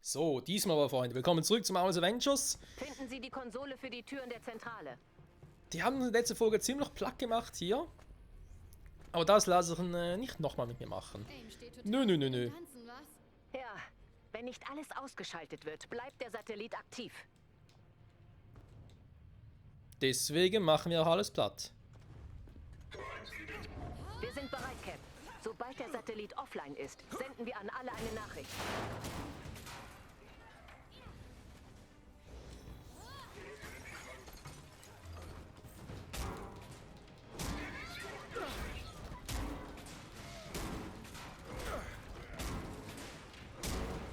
So, diesmal aber, Freunde, willkommen zurück zum Marvel's Avengers. Finden Sie die Konsole für die Türen der Zentrale. Die haben in der letzten Folge ziemlich platt gemacht hier. Aber das lasse ich nicht nochmal mit mir machen. Nö. Ja, wenn nicht alles ausgeschaltet wird, bleibt der Satellit aktiv. Deswegen machen wir auch alles platt. Wir sind bereit, Cap. Sobald der Satellit offline ist, senden wir an alle eine Nachricht.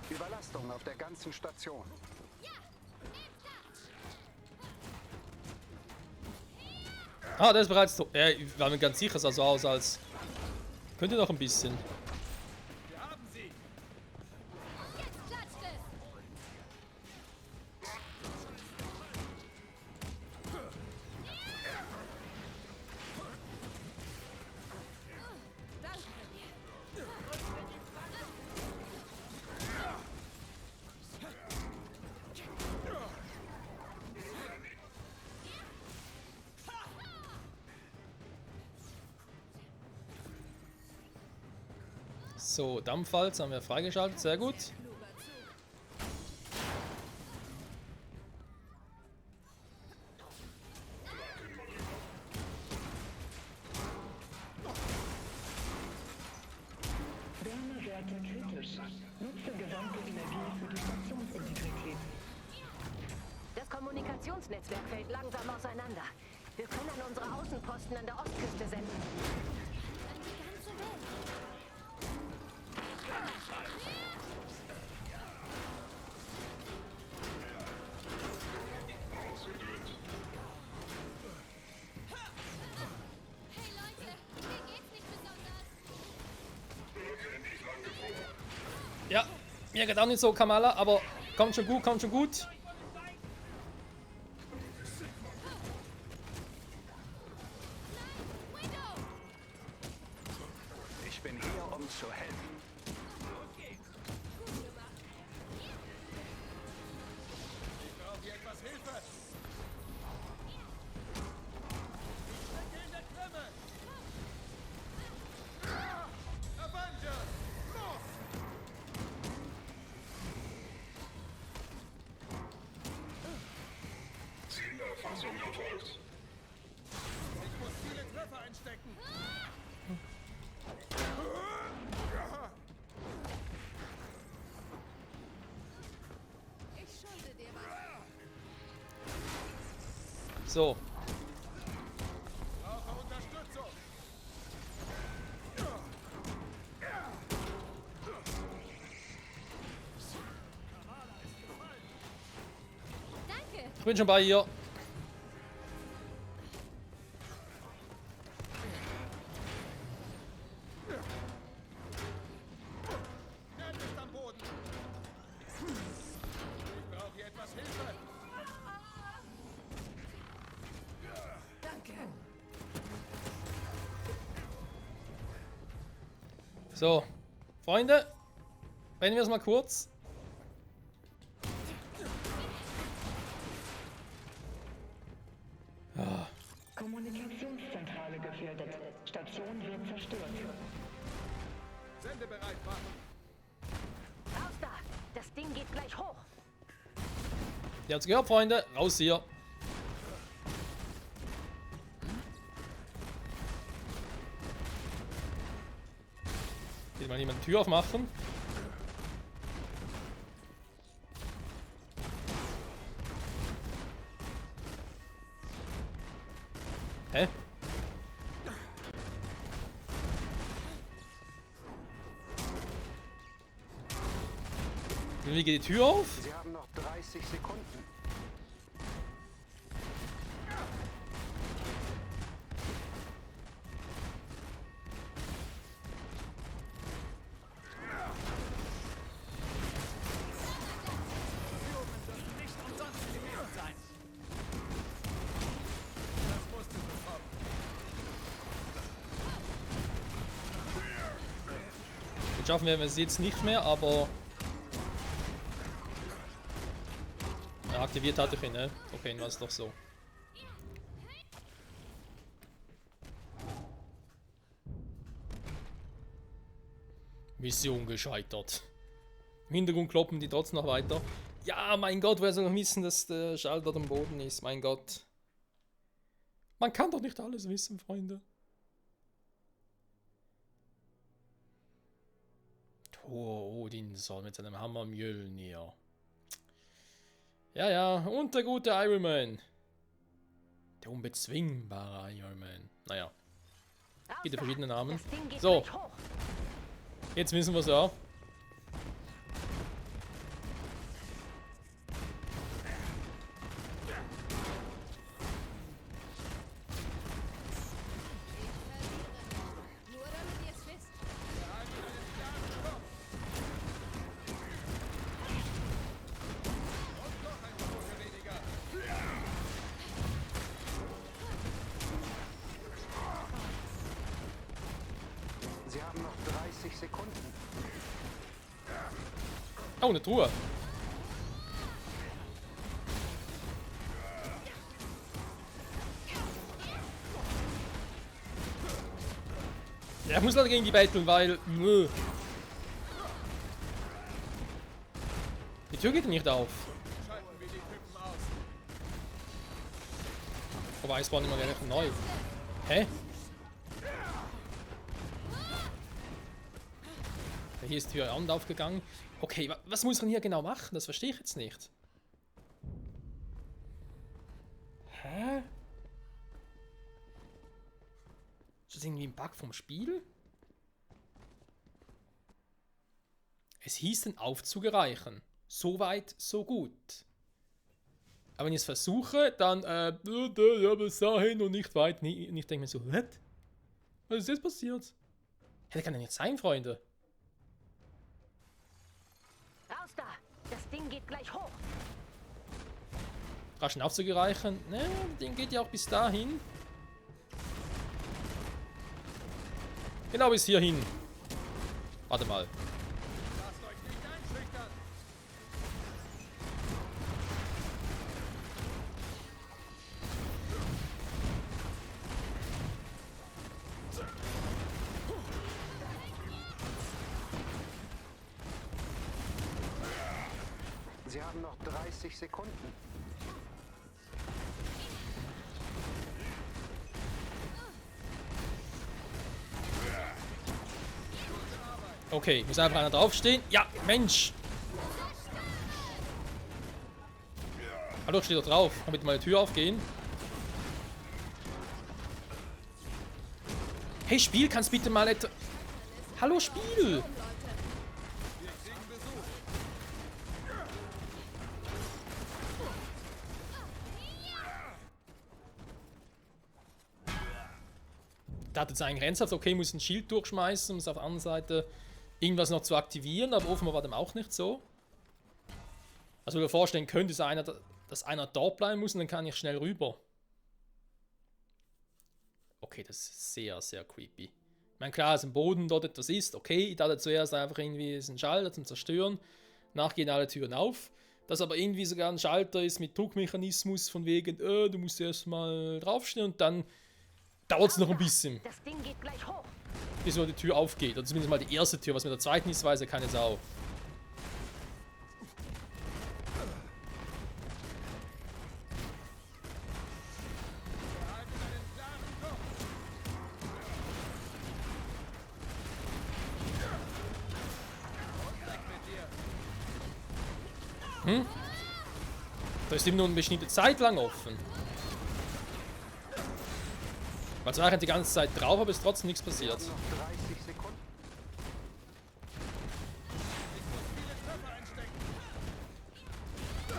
Überlastung auf der ganzen Station. Ah, der ist bereits tot. Ich war mir ganz sicher, es sah so aus, als könnte noch ein bisschen. Wir haben sie! Jetzt klatscht es! Danke. So, Dampfwalz haben wir freigeschaltet, sehr gut. Wärmewerte kritisch. Nutze gesamte Energie für die Stationsintegrität. Das Kommunikationsnetzwerk fällt langsam auseinander. Wir können an unsere Außenposten an der Ostküste senden. An die ganze Welt. Hey Leute, mir geht's nicht besonders. Ja, mir geht auch nicht so, Kamala, aber kommt schon gut, kommt schon gut. Widow! Ich bin hier, um zu helfen. Ich brauche hier etwas Hilfe! Ich stecke in der Klemme! Avenger! Los! Zielerfassung erfolgt. Ich muss viele Treffer einstecken! Ich schulde dir was. So, Brauche Unterstützung! Danke. ich bin schon bei ihr. Er ist am Boden! Ich brauche hier etwas Hilfe! So, Freunde, beenden wir es mal kurz. Kommunikationszentrale gefährdet. Station wird zerstört. Sendebereit machen! Raus da! Das Ding geht gleich hoch. Ihr habt's gehört, Freunde, raus hier. Will mal jemand die Tür aufmachen? Hä? Wie geht die Tür auf? Sie haben noch 30 Sekunden. Nicht umsonst gewesen sein! Das musst du bekommen! Jetzt schaffen wir es jetzt nicht mehr, aber aktiviert hatte ich ihn, ne? Okay, dann war es doch so. Mission gescheitert. Im Hintergrund kloppen die trotzdem noch weiter. Ja, mein Gott, wer soll noch wissen, dass der Schalter am Boden ist? Mein Gott. Man kann doch nicht alles wissen, Freunde. Oh, Odin soll mit seinem Hammer Mjölnir. Ja, ja, und der gute Iron Man. Der unbezwingbare Iron Man. Naja, gibt ja verschiedene Namen. Das Ding geht So, gleich hoch. jetzt wissen wir es ja. Nur damit ihr es wisst. Sie haben noch 30 Sekunden. Oh, eine Truhe. Ja, ich muss leider gegen die betteln, weil... Die Tür geht nicht auf. Schalten wir die Typen aus. Wobei, es war nicht mal relativ neu. Hä? Hier ist die Tür an und aufgegangen. Okay, was muss man hier genau machen? Das verstehe ich jetzt nicht. Hä? Ist das irgendwie ein Bug vom Spiel? Es hieß, den Aufzug erreichen. So weit, so gut. Aber wenn ich es versuche, dann, ja, bis dahin und nicht weit. Und ich denke mir so, what? Was ist jetzt passiert? Ja, das kann ja nicht sein, Freunde. Raus da! Das Ding geht gleich hoch. Rasch den Aufzug erreichen. Ne, das Ding geht ja auch bis dahin. Genau bis hierhin. Warte mal. Lasst euch nicht einschüchtern. Sie haben noch 30 Sekunden. Okay, muss einfach einer draufstehen. Ja, Mensch. Hallo, steht da drauf. Kann bitte mal die Tür aufgehen? Hey, Spiel, kannst bitte mal etwas... Hallo, Spiel. Da hat jetzt eigentlich ernsthaft, okay, muss ein Schild durchschmeißen, um es auf der anderen Seite irgendwas noch zu aktivieren, aber offenbar war dem auch nicht so. Also, wenn ihr vorstellen könnt, ist einer, dass einer dort bleiben muss und dann kann ich schnell rüber. Okay, das ist sehr, sehr creepy. Ich meine, klar, dass im Boden dort etwas ist, okay, ich dachte zuerst einfach irgendwie, ist ein Schalter zum Zerstören, danach gehen alle Türen auf. Dass aber irgendwie sogar ein Schalter ist mit Druckmechanismus, von wegen, du musst erstmal draufstehen und dann dauert es noch ein bisschen, Das Ding geht gleich hoch. bis die Tür aufgeht. Oder zumindest mal die erste Tür, was mit der zweiten ist, weiß ja keine Sau. Da ist eben nur eine bestimmte Zeit lang offen. Weil zwar die ganze Zeit drauf, aber ist trotzdem nichts passiert. Noch 30 Sekunden.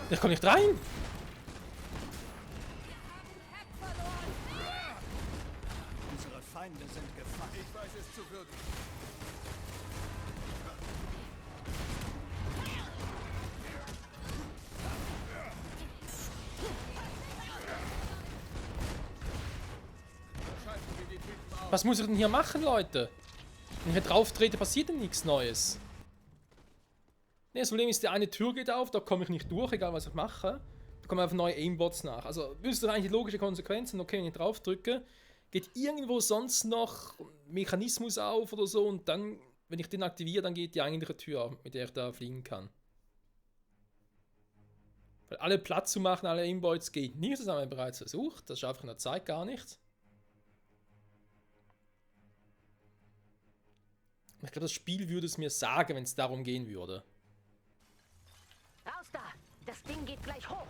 Ich komme nicht rein. Unsere Feinde sind gefallen. Ich weiß es zu würdigen. Schalten wir die Typen aus. Was muss ich denn hier machen, Leute? Wenn ich hier drauf trete, passiert denn nichts Neues. Ne, das Problem ist, die eine Tür geht auf, da komme ich nicht durch, egal was ich mache. bekommen einfach neue Aimbots nach. Also wüsste doch eigentlich logische Konsequenzen. Okay, wenn ich drauf drücke, geht irgendwo sonst noch ein Mechanismus auf oder so und dann, wenn ich den aktiviere, dann geht die eigentliche Tür auf, mit der ich da fliegen kann. Weil alle platt zu machen, alle Aimbots geht nicht, das haben wir bereits versucht. Das schaffe ich in der Zeit gar nicht. Ich glaube, das Spiel würde es mir sagen, wenn es darum gehen würde. Raus da! Das Ding geht gleich hoch!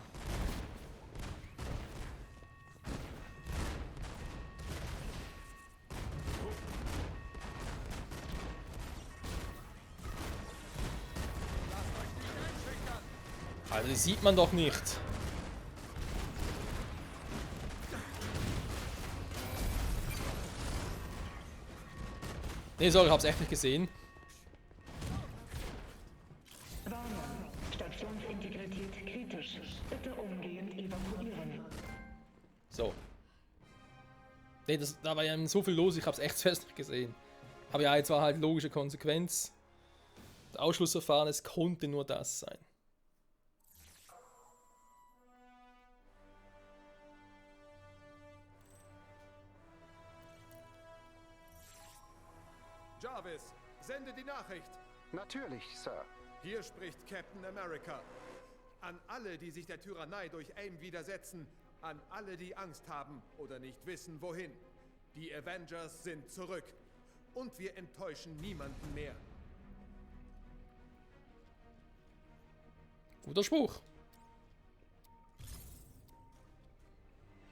Also das sieht man doch nicht. Nee, sorry, ich hab's echt nicht gesehen. Warnung. Stationsintegrität kritisch. Bitte umgehend evakuieren. So. Nee, da war ja so viel los, ich hab's echt fest nicht gesehen. Aber ja, jetzt war halt logische Konsequenz. Das Ausschlussverfahren, es konnte nur das sein. Jarvis, sende die Nachricht. Natürlich, Sir. Hier spricht Captain America. An alle, die sich der Tyrannei durch AIM widersetzen, an alle, die Angst haben oder nicht wissen, wohin. Die Avengers sind zurück. Und wir enttäuschen niemanden mehr. Guter Spruch.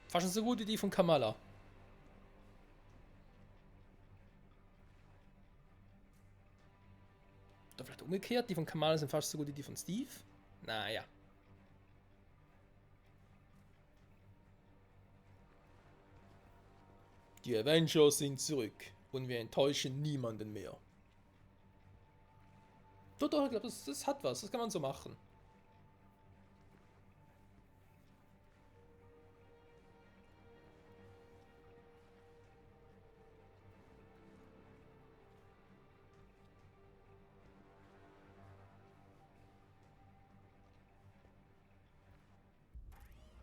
Fast schon so gut wie die von Kamala. Oder vielleicht umgekehrt, die von Kamala sind fast so gut wie die von Steve. Naja. Die Avengers sind zurück und wir enttäuschen niemanden mehr. Doch, ich glaube, das hat was, das kann man so machen.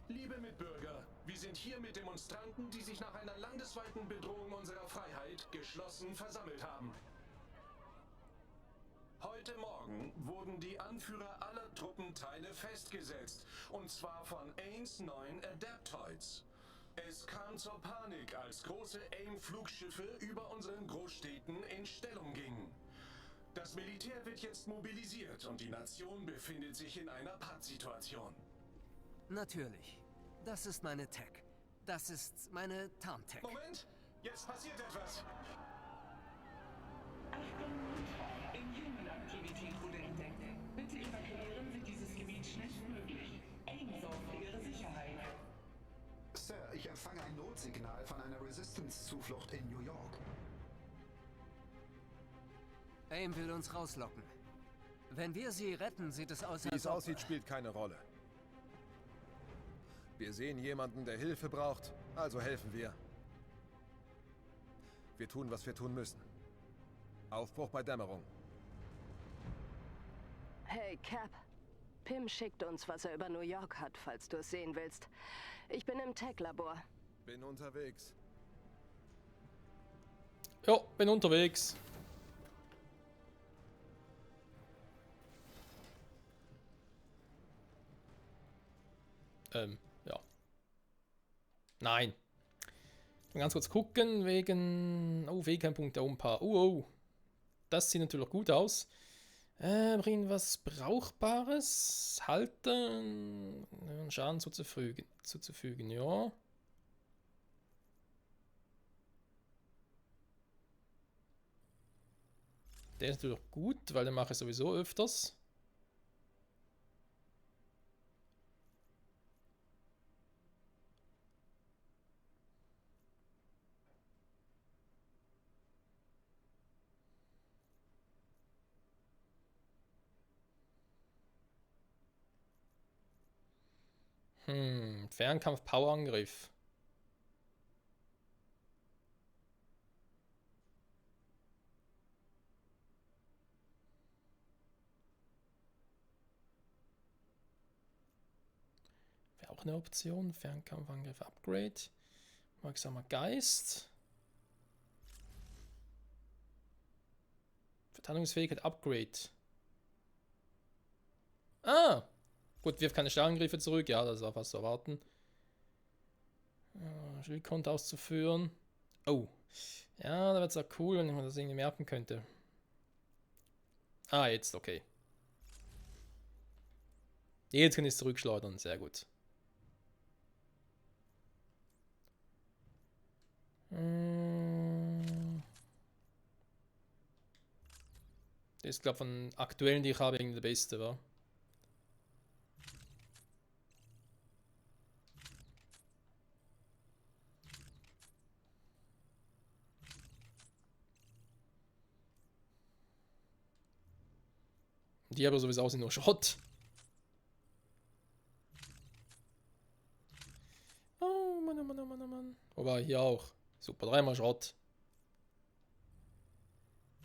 Liebe Mitbürger, wir sind hier mit Demonstranten, die sich nach einer landesweiten Bedrohung unserer Freiheit geschlossen versammelt haben. Heute Morgen wurden die Anführer aller Truppenteile festgesetzt, und zwar von AIMs neuen Adaptoids. Es kam zur Panik, als große AIM-Flugschiffe über unseren Großstädten in Stellung gingen. Das Militär wird jetzt mobilisiert und die Nation befindet sich in einer Pattsituation. Natürlich. Das ist meine Tech. Das ist meine Tarntech. Moment, jetzt passiert etwas. Achtung, Inhuman-Aktivität wurde entdeckt. Bitte evakuieren Sie dieses Gebiet schnellstmöglich. AIM sorgt für Ihre Sicherheit. Sir, ich empfange ein Notsignal von einer Resistance-Zuflucht in New York. AIM will uns rauslocken. Wenn wir sie retten, sieht es aus, Wie als es aussieht, spielt keine Rolle. Wir sehen jemanden, der Hilfe braucht, also helfen wir. Wir tun, was wir tun müssen. Aufbruch bei Dämmerung. Hey, Cap. Pym schickt uns, was er über New York hat, falls du es sehen willst. Ich bin im Tech-Labor. Bin unterwegs. Ja, bin unterwegs. Ja. Nein. Mal ganz kurz gucken, wegen... Oh, Wegheimpunkte, ein paar. Oh. Das sieht natürlich gut aus. Was Brauchbares? Halten. Schaden zuzufügen, ja. Der ist natürlich gut, weil den mache ich sowieso öfters. Fernkampf-Powerangriff. auch eine Option. Fernkampfangriff Upgrade. Wirksamer Geist. Verteidigungsfähigkeit Upgrade. Ah! Gut, wirft keine Schlagangriffe zurück. Ja, das war fast zu erwarten. Schildkonto auszuführen. Oh. Ja, da wird es auch cool, wenn ich mir das irgendwie merken könnte. Ah, jetzt, okay. Jetzt kann ich es zurückschleudern, sehr gut. Das ist, glaube ich, von aktuellen, die ich habe, irgendwie der beste, war. Die aber sowieso sind nur Schrott. Oh Mann, oh Mann, oh Mann, oh Mann. Wobei, hier auch. Super, dreimal Schrott.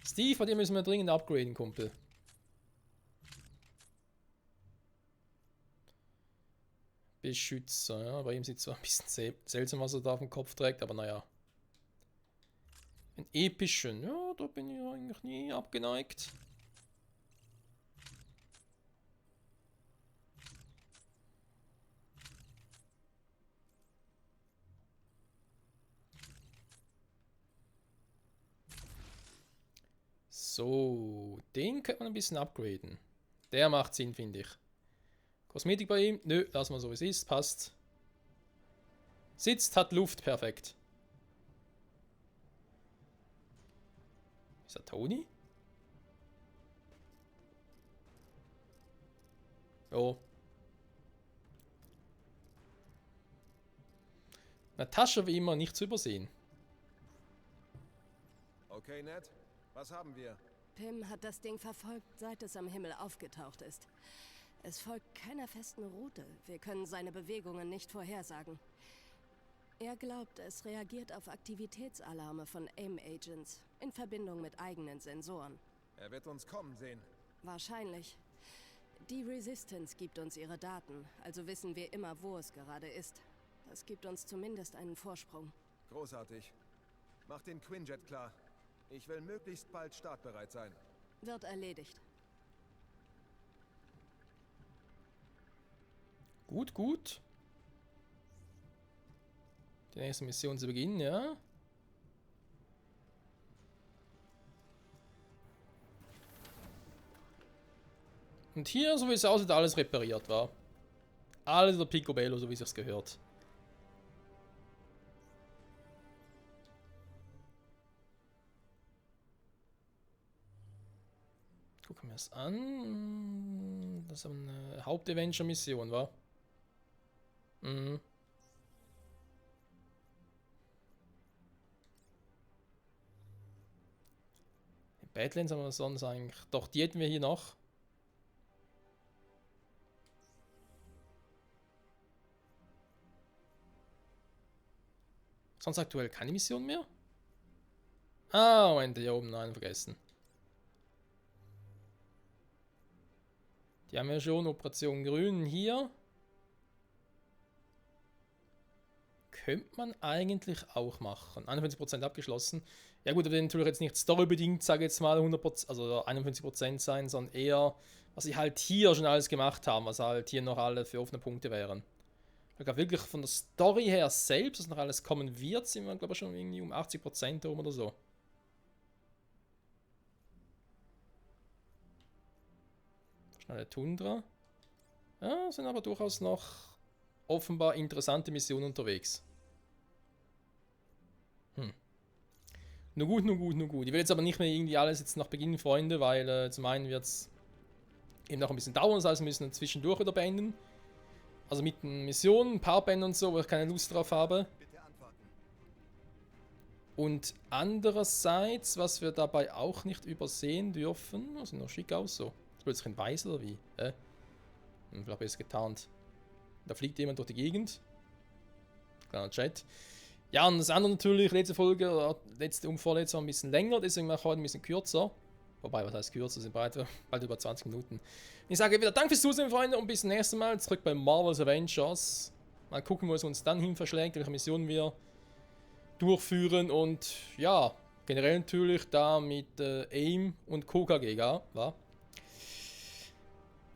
Steve, bei dir müssen wir dringend upgraden, Kumpel. Beschützer, ja. Bei ihm sieht es zwar ein bisschen seltsam, was er da auf dem Kopf trägt, aber naja. Ein epischen, ja, da bin ich eigentlich nie abgeneigt. So, den könnte man ein bisschen upgraden. Der macht Sinn, finde ich. Kosmetik bei ihm? Nö, lassen wir so wie es ist, passt. Sitzt, hat Luft, perfekt. Ist er Tony? Oh. Natascha wie immer nicht zu übersehen. Okay, Ned. Was haben wir? Pym hat das Ding verfolgt, seit es am Himmel aufgetaucht ist. Es folgt keiner festen Route. Wir können seine Bewegungen nicht vorhersagen. Er glaubt, es reagiert auf Aktivitätsalarme von AIM-Agents in Verbindung mit eigenen Sensoren. Er wird uns kommen sehen. Wahrscheinlich. Die Resistance gibt uns ihre Daten, also wissen wir immer, wo es gerade ist. Das gibt uns zumindest einen Vorsprung. Großartig. Mach den Quinjet klar. Ich will möglichst bald startbereit sein. Wird erledigt. Gut, gut. Die nächste Mission zu beginnen, ja. Und hier, so wie es aussieht, alles repariert war. Alles der Picobello, so wie es sich gehört. Gucken wir es an. Das ist eine Haupt-Avenger-Mission, wa? Mhm. Badlands haben wir sonst eigentlich. Doch, die hätten wir hier noch. Sonst aktuell keine Mission mehr? Ah, Moment, hier oben, nein, vergessen. Die haben wir schon, Operation Grün hier. Könnte man eigentlich auch machen. 51% abgeschlossen. Ja gut, aber natürlich jetzt nicht storybedingt, sage ich jetzt mal 100%, also 51% sein, sondern eher, was sie halt hier schon alles gemacht haben, was halt hier noch alle für offene Punkte wären. Ich glaube wirklich von der Story her selbst, was noch alles kommen wird, sind wir glaube ich schon irgendwie um 80% herum oder so. Schnelle Tundra. Ja, sind aber durchaus noch offenbar interessante Missionen unterwegs. Nur gut, nur gut, nur gut. Ich will jetzt aber nicht mehr irgendwie alles jetzt noch beginnen, Freunde, weil zum einen wird es eben noch ein bisschen dauern, das heißt, wir müssen zwischendurch wieder beenden. Also mit den Missionen, Powerband und so, wo ich keine Lust drauf habe. Und andererseits, was wir dabei auch nicht übersehen dürfen, das sieht noch schick aus so. Ist plötzlich ein Weiß oder wie? Vielleicht besser getarnt. Da fliegt jemand durch die Gegend. Kleiner Chat. Ja, und das andere natürlich, letzte Folge, letzte und vorletzte war ein bisschen länger, deswegen mache ich heute ein bisschen kürzer. Wobei, was heißt kürzer, sind bald über 20 Minuten. Ich sage wieder Dank fürs Zusehen, Freunde, und bis zum nächsten Mal. Zurück bei Marvel's Avengers. Mal gucken, wo es uns dann hin verschlägt, welche Missionen wir durchführen und ja, generell natürlich da mit AIM und KKG, war.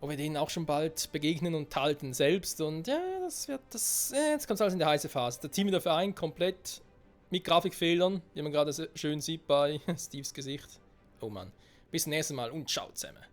Ob wir denen auch schon bald begegnen und halten selbst und ja, jetzt kommt alles in die heiße Phase. Der Team der Verein komplett mit Grafikfehlern, die man gerade schön sieht bei Steves Gesicht. Oh Mann, bis zum nächsten Mal und ciao zusammen.